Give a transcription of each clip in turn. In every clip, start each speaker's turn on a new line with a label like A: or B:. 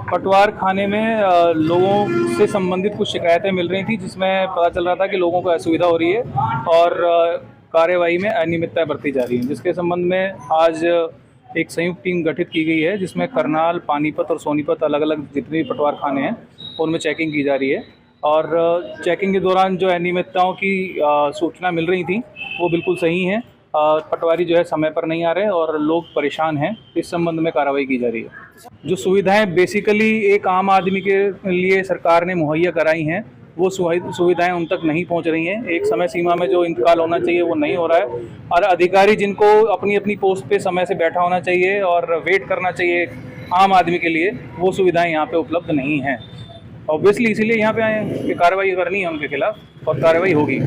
A: पटवार खाने में लोगों से संबंधित कुछ शिकायतें मिल रही थी, जिसमें पता चल रहा था कि लोगों को असुविधा हो रही है और कार्यवाही में अनियमितता बरती जा रही है, जिसके संबंध में आज एक संयुक्त टीम गठित की गई है, जिसमें करनाल, पानीपत और सोनीपत अलग अलग जितने भी पटवार खाने हैं उनमें चेकिंग की जा रही है। और चेकिंग के दौरान जो अनियमितताओं की सूचना मिल रही थी वो बिल्कुल सही है। पटवारी जो है समय पर नहीं आ रहे और लोग परेशान हैं। इस संबंध में कार्रवाई की जा रही है। जो सुविधाएं बेसिकली एक आम आदमी के लिए सरकार ने मुहैया कराई हैं, वो सुविधाएं उन तक नहीं पहुंच रही हैं। एक समय सीमा में जो इंतकाल होना चाहिए वो नहीं हो रहा है और अधिकारी जिनको अपनी अपनी पोस्ट पे समय से बैठा होना चाहिए और वेट करना चाहिए आम आदमी के लिए, वो सुविधाएं यहाँ पे उपलब्ध नहीं हैं। ऑब्वियसली इसीलिए यहाँ पे आए हैं कि कार्रवाई करनी है उनके खिलाफ और कार्रवाई होगी।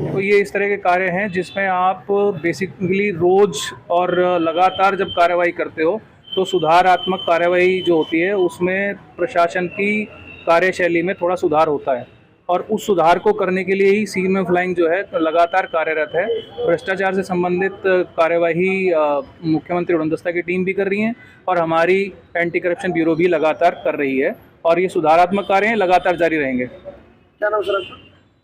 A: तो ये इस तरह के कार्य हैं जिसमें आप बेसिकली रोज़ और लगातार जब कार्रवाई करते हो तो सुधारात्मक कार्रवाई जो होती है उसमें प्रशासन की कार्यशैली में थोड़ा सुधार होता है और उस सुधार को करने के लिए ही सीएम फ्लाइंग जो है लगातार कार्यरत है। भ्रष्टाचार से संबंधित कार्यवाही मुख्यमंत्री उड़नदस्ता की टीम भी कर रही है और हमारी एंटी करप्शन ब्यूरो भी लगातार कर रही है और ये सुधारात्मक कार्य हैं, लगातार जारी रहेंगे।
B: क्या नाम सर आपका?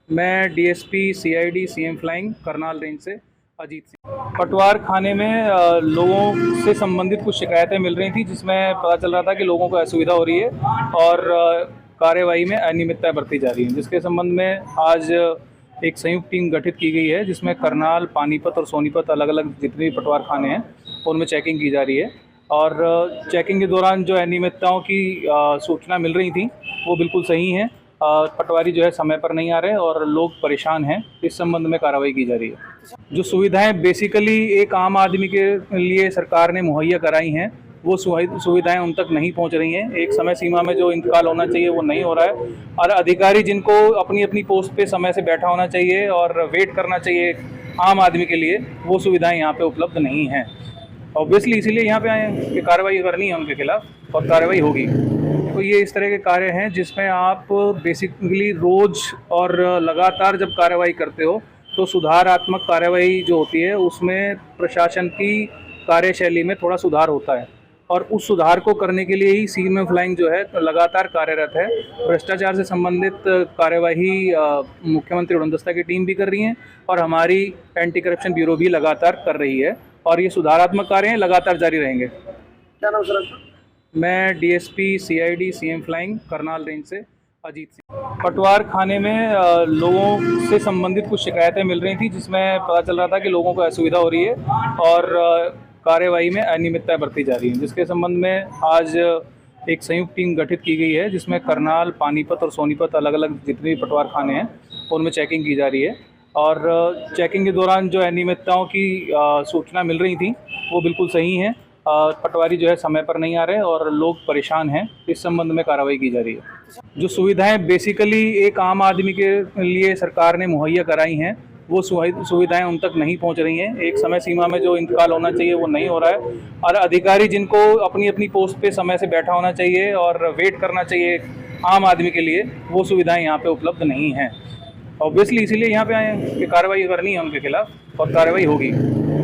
A: मैं DSP CID CM flying Karnal range से अजीत सिंह। पटवार खाने में लोगों से संबंधित कुछ शिकायतें मिल रही थी, जिसमें पता चल रहा था कि लोगों को असुविधा हो रही है और कार्यवाही में अनियमितता बरती जा रही है, जिसके संबंध में आज एक संयुक्त टीम गठित की गई है, जिसमें करनाल, पानीपत और सोनीपत अलग अलग जितने भी पटवार खाने हैं उनमें चेकिंग की जा रही है। और चेकिंग के दौरान जो अनियमितताओं की सूचना मिल रही थी वो बिल्कुल सही है। पटवारी जो है समय पर नहीं आ रहे और लोग परेशान हैं। इस संबंध में कार्रवाई की जा रही है। जो सुविधाएं बेसिकली एक आम आदमी के लिए सरकार ने मुहैया कराई हैं, वो सुविधाएं उन तक नहीं पहुंच रही हैं। एक समय सीमा में जो इंतकाल होना चाहिए वो नहीं हो रहा है और अधिकारी जिनको अपनी अपनी पोस्ट पे समय से बैठा होना चाहिए और वेट करना चाहिए आम आदमी के लिए, वो सुविधाएं यहाँ पे उपलब्ध नहीं हैं। ऑब्वियसली इसीलिए यहाँ पे आए हैं कि कार्रवाई करनी है उनके खिलाफ और कार्रवाई होगी। तो ये इस तरह के कार्य हैं जिसमें आप बेसिकली रोज़ और लगातार जब कार्रवाई करते हो तो सुधारात्मक कार्रवाई जो होती है उसमें प्रशासन की कार्यशैली में थोड़ा सुधार होता है और उस सुधार को करने के लिए ही सीएम फ्लाइंग जो है लगातार कार्यरत है। भ्रष्टाचार से संबंधित कार्यवाही मुख्यमंत्री उड़नदस्ता की टीम भी कर रही है और हमारी एंटी करप्शन ब्यूरो भी लगातार कर रही है और ये सुधारात्मक कार्य हैं, लगातार जारी रहेंगे।
B: क्या नाम सर आपका?
A: मैं DSP CID CM flying Karnal range से अजीत सिंह। पटवार खाने में लोगों से संबंधित कुछ शिकायतें मिल रही थी, जिसमें पता चल रहा था कि लोगों को असुविधा हो रही है और कार्यवाही में अनियमितता बरती जा रही है, जिसके संबंध में आज एक संयुक्त टीम गठित की गई है, जिसमें करनाल, पानीपत और सोनीपत अलग अलग जितने भी पटवार खाने हैं उनमें चेकिंग की जा रही है। और चेकिंग के दौरान जो अनियमितताओं की सूचना मिल रही थी वो बिल्कुल सही है। पटवारी जो है समय पर नहीं आ रहे और लोग परेशान हैं। इस संबंध में कार्रवाई की जा रही है। जो सुविधाएं बेसिकली एक आम आदमी के लिए सरकार ने मुहैया कराई हैं, वो सुविधाएं उन तक नहीं पहुंच रही हैं। एक समय सीमा में जो इंतकाल होना चाहिए वो नहीं हो रहा है और अधिकारी जिनको अपनी अपनी पोस्ट पे समय से बैठा होना चाहिए और वेट करना चाहिए आम आदमी के लिए, वो सुविधाएं यहाँ पे उपलब्ध नहीं हैं। ऑब्वियसली इसीलिए यहाँ पे आए हैं कि कार्रवाई करनी है उनके खिलाफ और कार्रवाई होगी।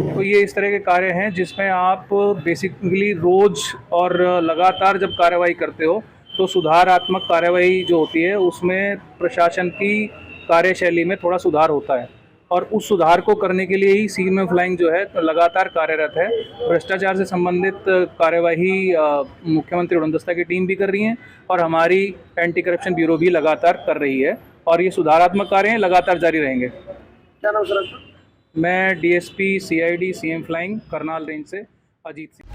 A: तो ये इस तरह के कार्य हैं जिसमें आप बेसिकली रोज़ और लगातार जब कार्रवाई करते हो तो सुधारात्मक कार्रवाई जो होती है उसमें प्रशासन की कार्यशैली में थोड़ा सुधार होता है और उस सुधार को करने के लिए ही सीएम फ्लाइंग जो है लगातार कार्यरत है। भ्रष्टाचार से संबंधित कार्यवाही मुख्यमंत्री उड़नदस्ता की टीम भी कर रही है और हमारी एंटी करप्शन ब्यूरो भी लगातार कर रही है और ये सुधारात्मक कार्य हैं, लगातार जारी रहेंगे।
B: क्या नाम सर आपका?
A: मैं DSP CID CM flying Karnal range से अजीत सिंह।